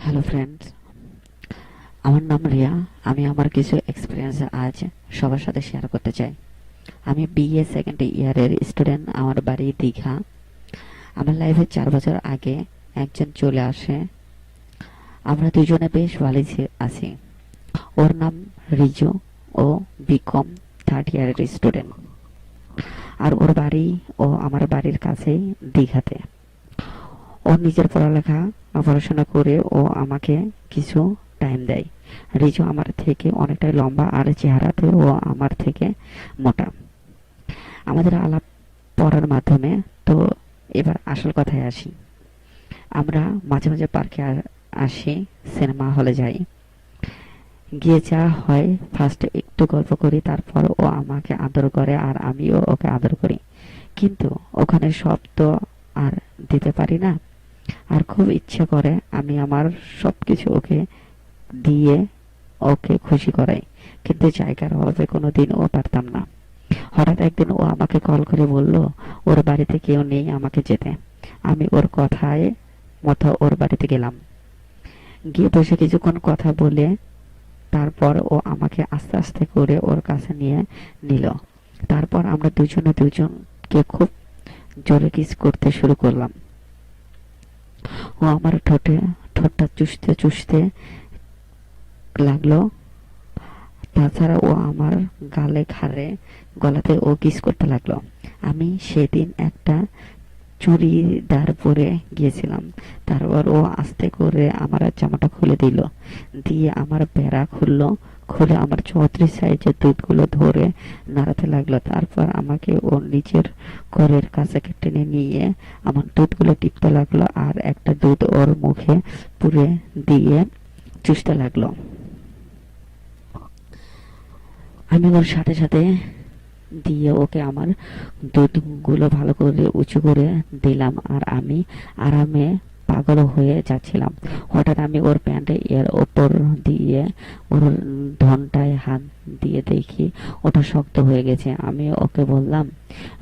Hello friends, আমার নাম রিয়া। আমি আমার কিছু এক্সপিরিয়েন্স আজ সবার সাথে শেয়ার করতে চাই। আমি বিএ সেকেন্ড ইয়ারের স্টুডেন্ট। আমার বাড়ি দীঘা। আমার লাইফে 4 বছর আগে একজন চলে আসে। আমরা দুজনে বেশ ভালো আছি। ওর নাম রিজু। ও বিকম থার্ড ইয়ারের স্টুডেন্ট। আর ওর বাড়ি ও আমার বাড়ির কাছেই, দীঘাতে। ও নিজের পড়াশোনা করে ও আমাকে কিছু টাইম দেয়। রিজু আমার থেকে অনেকটাই লম্বা আর চেহারাতে ও আমার থেকে মোটা। আমাদের আলাপ পড়ার মাধ্যমে। তো এবার আসল কথায় আসি। আমরা মাঝে মাঝে পার্কে আসি, সিনেমা হলে যাই। গিয়ে যা হয়, ফার্স্টে একটু গল্প করি, তারপর ও আমাকে আদর করে আর আমিও ওকে আদর করি। কিন্তু ওখানে সব তো আর দিতে পারি না। আর খুব ইচ্ছে করে আমি আমার সবকিছু ওকে দিয়ে ওকে খুশি করাই। কিন্তু জায়গার অভাবে কোনোদিন ও পারতাম না। হঠাৎ একদিন ও আমাকে কল করে বলল ওর বাড়িতে কেউ নেই, আমাকে যেতে। আমি ওর কথায় মতো ওর বাড়িতে গেলাম। গিয়ে বসে কিছুক্ষণ কথা বলে তারপর ও আমাকে আস্তে আস্তে করে ওর কাছে নিয়ে নিল। তারপর আমরা দুজনে দুজনকে খুব জোরে কিস করতে শুরু করলাম। ও আমার ঠোঁটটা চুষতে চুষতে লাগলো। তাছাড়া ও আমার গালে, ঘাড়ে, গলাতে ও কিস করতে লাগলো। আমি সেদিন একটা চুড়িদার পরে গিয়েছিলাম। তারপর ও আস্তে করে আমার জামাটা খুলে দিল। দিয়ে আমার বেড়া খুললো। খুলে আমার 34 সাইজের দুধগুলো ধরে নাড়াতে লাগলো। তারপর আমাকে ও নিজের ঘরের কাছে টেনে নিয়ে আমার দুধগুলো টিপতে লাগলো আর একটা দুধ ওর মুখে পুরে দিয়ে চুষতে লাগলো। আমি ওর সাথে সাথে দিয়ে ওকে আমার দুধগুলো ভালো করে উঁচু করে দিলাম আর আমি আরামে পাগল হয়ে যাচ্ছিলাম। হঠাৎ আমি ওর প্যান্টে এর ওপর দিয়ে ওর ধনটায় হাত দিয়ে দেখি ওটা শক্ত হয়ে গেছে। আমি ওকে বললাম,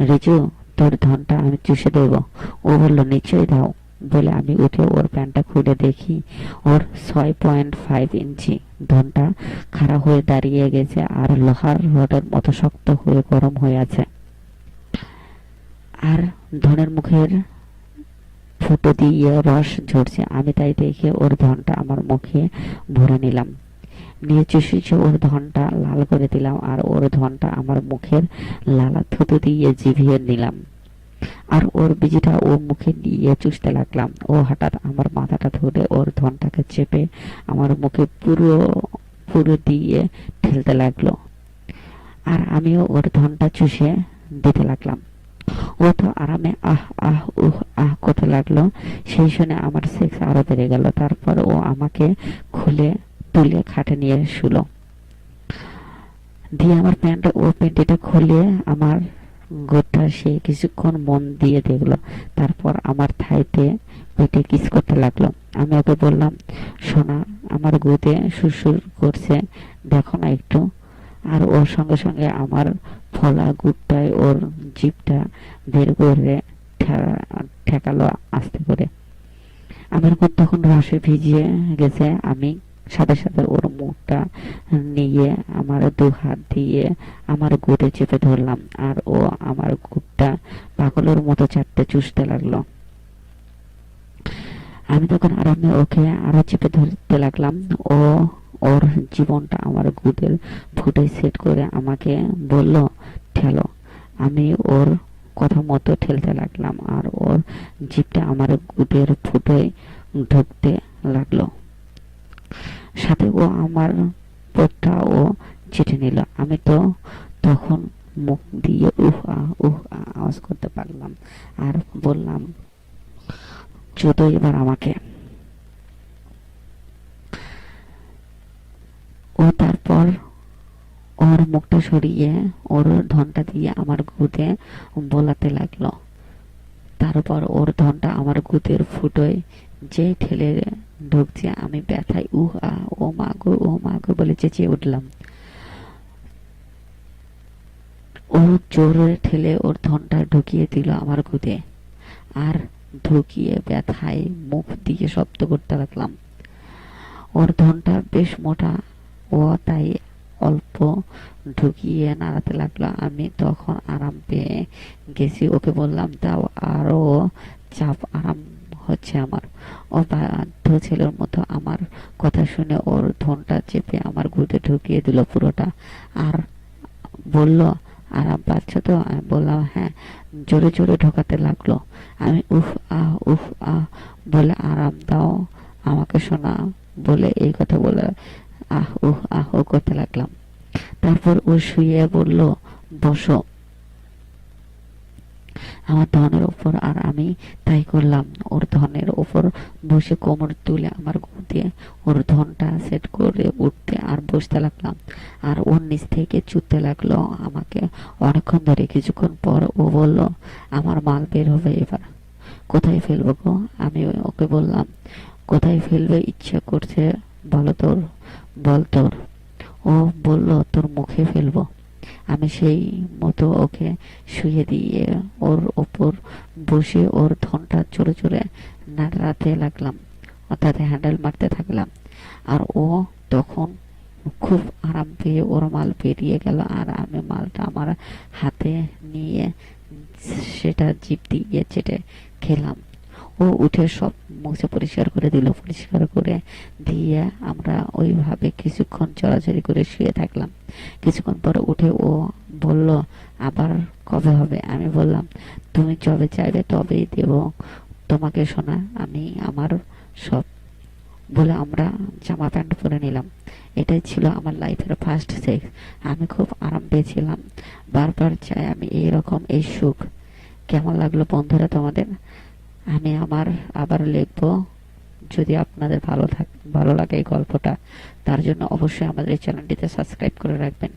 রিজু, তোর ধনটা আমি চুষে দেবো। ও বলল, নিশ্চয়ই দাও। বলে আমি উঠে ওর প্যান্টটা খুলে দেখি ওর 6.5 ইঞ্চি ধনটা খাড়া হয়ে দাঁড়িয়ে গেছে আর লোহার রডের মতো শক্ত হয়ে গরম হয়ে আছে। আর ধনের মুখের ফুটো দিয়ে রস ঝরছে। আমি তাই দেখে ওর ধনটা আমার মুখে ভরে নিলাম। নিয়ে চুষে ওর ধনটা লাল করে দিলাম আর ওর ধনটা আমার মুখের লালা থুতু দিয়ে জিভিয়ে নিলাম। আর ওর বিজিটা ও মুখে নিয়ে চুষতে লাগলাম। ও হঠাৎ আমার মাথাটা ধরে ওর ধনটাকে চেপে আমার মুখে পুরো পুরো দিয়ে ঠেলতে লাগলো। আর আমিও ওর ধনটা চুষে দিতে লাগলাম। ও তো আরামে আহ আহ উহ আহ করতে লাগলো। সেই শুনে আমার সেক্স আরো বেড়ে গেল। তারপর ও আমাকে খুলে তুলে খাটে নিয়ে শুলো। দিয়ে আমার প্যান্টিটা খুলে আমার গোটা সে কিছুক্ষণ মন দিয়ে দেখলো। তারপর আমার থাইতে পেটে কিস করতে লাগলো। আমি ওকে বললাম, সোনা, আমার গুতে সুরসুর করছে, দেখো না একটু। আর ওর সঙ্গে সঙ্গে আমার ফলা গুড়টায় ওর জিভটা বের করে ঠেকালো আস্তে করে। আমার মুখ তখন রসে ভিজে গেছে। আমি সাথে সাথে ওর মুখটা নিয়ে আমার 2 হাত দিয়ে আমার গুড়ে চেপে ধরলাম আর ও আমার গুড়টা পাগলের মতো চারটে চুষতে লাগলো। আমি তখন আরামে ওকে আরো চেপে ধরতে লাগলাম। ও ওর জীবনটা আমার গুদের ফুটে সেট করে আমাকে বলল, ঠেলো। আমি ওর কথা মতো ঠেলতে লাগলাম আর ওর জিভটা আমার গুদের ফুটে ঢুকতে লাগলো। সাথে ও আমার পেটটা ও চেটে নিল। আমি তো তখন মুখ দিয়ে উহ আওয়াজ করতে পারলাম আর বললাম, চোদো এবার আমাকে। ও তারপর ওর মুখটা সরিয়ে ওর ধনটা দিয়ে আমার গুদে বোলাতে লাগলো। তারপর ওর ধনটা আমার গুদের ফুটোয় যে ঠেলে ঢুকছে, আমি ব্যথায় ও মা গো বলে চেঁচিয়ে উঠলাম। ও জোরে ঠেলে ওর ধনটা ঢুকিয়ে দিল আমার গুদে। আর ঢুকিয়ে ব্যথায় মুখ দিয়ে শব্দ করতে লাগলাম। ওর ধনটা বেশ মোটা, ও তাই অল্প ঢুকিয়ে নাড়াতে লাগলো। আমি তখন আরাম পেয়ে গেছি, ওকে বললাম দাও আরো চাপ, আরাম হচ্ছে আমার। ও বাধ্য ছেলের মতো আমার কথা শুনে ওর ধনটা চেপে আমার গুদে ঢুকিয়ে দিল পুরোটা, আর বলল আরাম পাচ্ছ তো? আমি বললাম হ্যাঁ। জোরে জোরে ঢোকাতে লাগলো। আমি উফ আহ বলে আরাম দাও আমাকে শোনা বলে এই কথা বলে আহ ও করতে লাগলাম। তারপর ও শুয়ে বলল বসো আমার ধনের ওপর, আর আমি তাই করলাম। ওর ধনের ওপর বসে কোমর তুলে আমার গুদে ওর ধনটা সেট করে উঠতে আর বসতে লাগলাম, আর ওর নিচ থেকে চুদতে লাগলো আমাকে অনেকক্ষণ ধরে। কিছুক্ষণ পর ও বলল আমার মাল বের হবে এবার। কোথায় ফেলবো গো? আমি ওকে বললাম কোথায় ফেলবে ইচ্ছে করছে বল তোর। ও বলল তোর মুখে ফেলবো। আমি সেই মতো ওকে শুয়ে দিয়ে ওর ওপর বসে ওর ধনটা জোরে জোরে নাড়াতে লাগলাম, অর্থাৎ হ্যান্ডেল মারতে থাকলাম। আর ও তখন খুব আরাম পেয়ে ওর মাল বেরিয়ে গেল, আর আমি মালটা আমার হাতে নিয়ে সেটা জিভ দিয়ে চেটে খেলাম। ও উঠে সব মুছে পরিষ্কার করে দিল। পরিষ্কার করে দিয়ে আমরা ওইভাবে কিছুক্ষণ চড়াচড়ি করে শুয়ে থাকলাম। কিছুক্ষণ পর উঠে ও বলল আবার কবে হবে? আমি বললাম তুমি যবে চাইবে তবেই দেব তোমাকে সোনা, আমি আমার সব। বলে আমরা জামা প্যান্ট পরে নিলাম। এটাই ছিল আমার লাইফের ফার্স্ট সেক্স। আমি খুব আরাম পেয়েছিলাম, বারবার চাই আমি এইরকম এই সুখ। কেমন লাগলো বন্ধুরা তোমাদের? আমি আবার লিখবো। যদি আপনাদের ভালো লাগে এই গল্পটা, তার জন্য অবশ্যই আমাদের এই চ্যানেলটিতে সাবস্ক্রাইব করে রাখবেন।